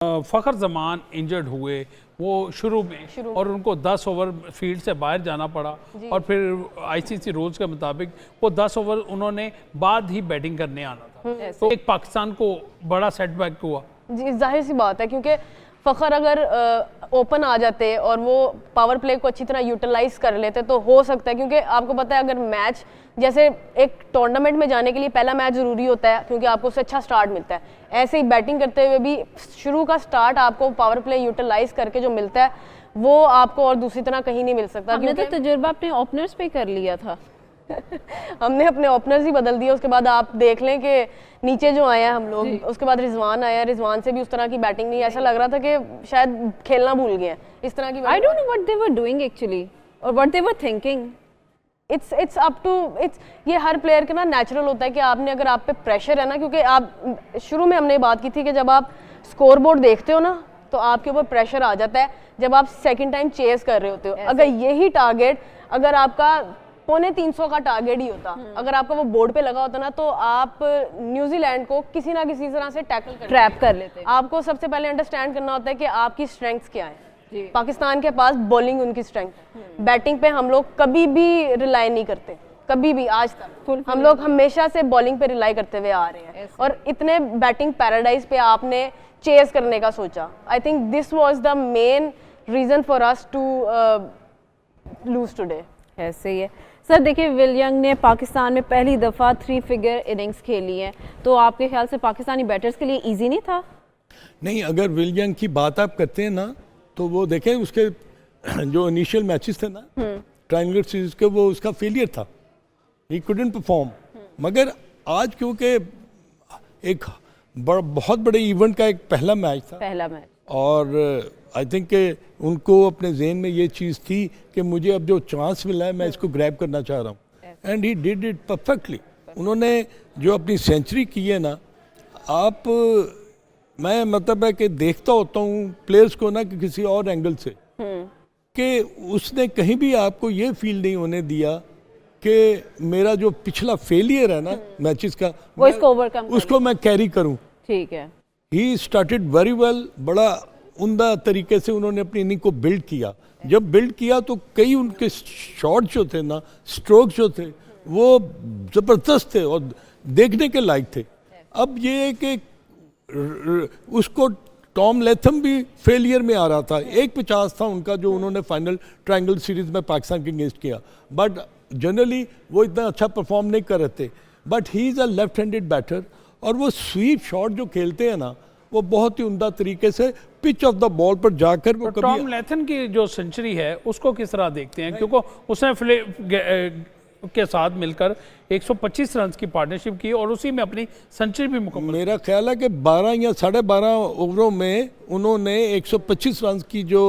Fakhar Zaman injured हुए वो शुरू में और उनको 10 ओवर फील्ड से बाहर जाना पड़ा और फिर आईसीसी रूल्स के मुताबिक वो 10 ओवर उन्होंने बाद ही बैटिंग करने आना था। तो एक पाकिस्तान को बड़ा सेटबैक हुआ। जी जाहिर सी बात है, क्योंकि फ़खर अगर ओपन आ जाते और वो पावर प्ले को अच्छी तरह यूटिलाइज कर लेते तो हो सकता है, क्योंकि आपको पता है अगर मैच जैसे एक टूर्नामेंट में जाने के लिए पहला मैच ज़रूरी होता है क्योंकि आपको उससे अच्छा स्टार्ट मिलता है, ऐसे ही बैटिंग करते हुए भी शुरू का स्टार्ट आपको पावर प्ले यूटिलाइज करके जो मिलता है वो आपको और दूसरी तरह कहीं नहीं मिल सकता। हमने तो तजुर्बा अपने ओपनर्स पे कर लिया था। हमने अपने ओपनर्स ही बदल दिए। उसके बाद आप देख लें कि नीचे जो आया हम लोग, उसके बाद रिजवान आया, रिजवान से भी उस तरह की बैटिंग नहीं, ऐसा लग रहा था कि शायद खेलना भूल गए इस तरह की। I don't know what they were doing actually और what they were thinking. It's up to ये हर प्लेयर के ना नेचुरल होता है कि आपने अगर आप पे प्रेशर है ना, क्योंकि आप शुरू में हमने बात की थी कि जब आप स्कोर बोर्ड देखते हो ना तो आपके ऊपर प्रेशर आ जाता है जब आप सेकंड टाइम चेस कर रहे होते हो। अगर यही टारगेट अगर आपका 350 का टारगेट ही होता, अगर आपका वो बोर्ड पे लगा होता ना तो आप न्यूजीलैंड को किसी ना किसी तरह से टैकल ट्रैप कर लेते। आपको सबसे पहले अंडरस्टैंड करना होता है कि आपकी स्ट्रेंथ्स क्या है। पाकिस्तान के पास बॉलिंग उनकी स्ट्रेंथ, बैटिंग पे हम लोग कभी भी रिलाई नहीं करते, कभी भी आज तक हम लोग हमेशा से बॉलिंग पे रिलाई करते हुए आ रहे हैं और इतने बैटिंग पैराडाइज पे आपने चेस करने का सोचा। I think this was the main reason for us to lose today. ऐसे ही है सर। देखिए विल यंग ने पाकिस्तान में पहली दफ़ा 3 फिगर इनिंग्स खेली है, तो आपके ख्याल से पाकिस्तानी बैटर्स के लिए इजी नहीं था? नहीं, अगर विल यंग की बात आप करते हैं ना तो वो देखें उसके जो इनिशियल मैचेस थे ना ट्रायंगुलर सीरीज के, वो उसका फेलियर था, ही कुडंट परफॉर्म। मगर आज क्योंकि एक बहुत बड़े इवेंट का एक पहला मैच था और आई थिंक उनको अपने जहन में ये चीज़ थी कि मुझे अब जो चांस मिला है मैं इसको ग्रैब करना चाह रहा हूँ, and he did it perfectly. उन्होंने जो अपनी सेंचुरी की है ना, आप मैं मतलब है कि देखता होता हूँ प्लेयर्स को ना कि किसी और एंगल से कि उसने कहीं भी आपको ये फील नहीं होने दिया कि मेरा जो पिछला फेलियर है ना मैचेस का वो इसको ओवरकम उसको मैं कैरी करूँ। ठीक है, ही स्टार्टेड वेरी वेल। बड़ा उम्दा तरीके से उन्होंने अपनी इनिंग को बिल्ड किया। जब बिल्ड किया तो कई उनके शॉट जो थे ना, स्ट्रोक जो थे वो ज़बरदस्त थे और देखने के लायक थे। अब ये है कि उसको टॉम लेथम भी फेलियर में आ रहा था, 150 था उनका जो उन्होंने फाइनल ट्रायंगल सीरीज में पाकिस्तान के अगेंस्ट किया, बट जनरली वो इतना अच्छा परफॉर्म नहीं कर रहे थे। But he is a left handed batter और वो स्वीप शॉट जो खेलते हैं ना वो बहुत ही उम्दा तरीके से पिच ऑफ द बॉल पर जाकर वो तो टॉम लेथन की जो सेंचुरी है उसको किस तरह देखते हैं, क्योंकि उसने के साथ मिलकर 125 रन की पार्टनरशिप की और उसी में अपनी सेंचुरी भी मुकम्मल। मेरा ख्याल है कि 12 या 12.5 ओवरों में उन्होंने 125 रन की जो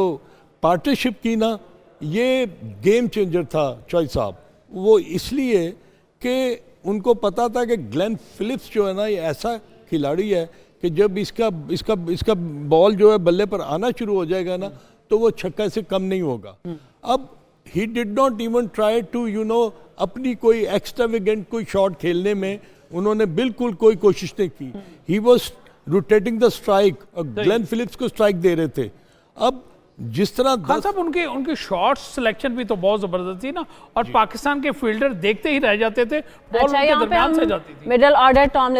पार्टनरशिप की ना, ये गेम चेंजर था चॉय साहब। वो इसलिए कि उनको पता था कि ग्लेन फिलिप्स जो है ना ये ऐसा खिलाड़ी है कि जब इसका बॉल जो है बल्ले पर आना शुरू हो जाएगा ना तो वो छक्का से कम नहीं होगा। अब he did not even try to अपनी कोई एक्स्ट्रावेगेंट कोई शॉट खेलने में उन्होंने बिल्कुल कोई कोशिश नहीं की। He was rotating the strike और ग्लेन फिलिप्स को स्ट्राइक दे रहे थे। अब जिस तरह खान साहब उनकी शॉट सिलेक्शन भी तो बहुत जबरदस्त थी ना, और पाकिस्तान के फील्डर देखते ही रह जाते थे, बॉल उनके दरमियान से जाती थी। Middle order Tom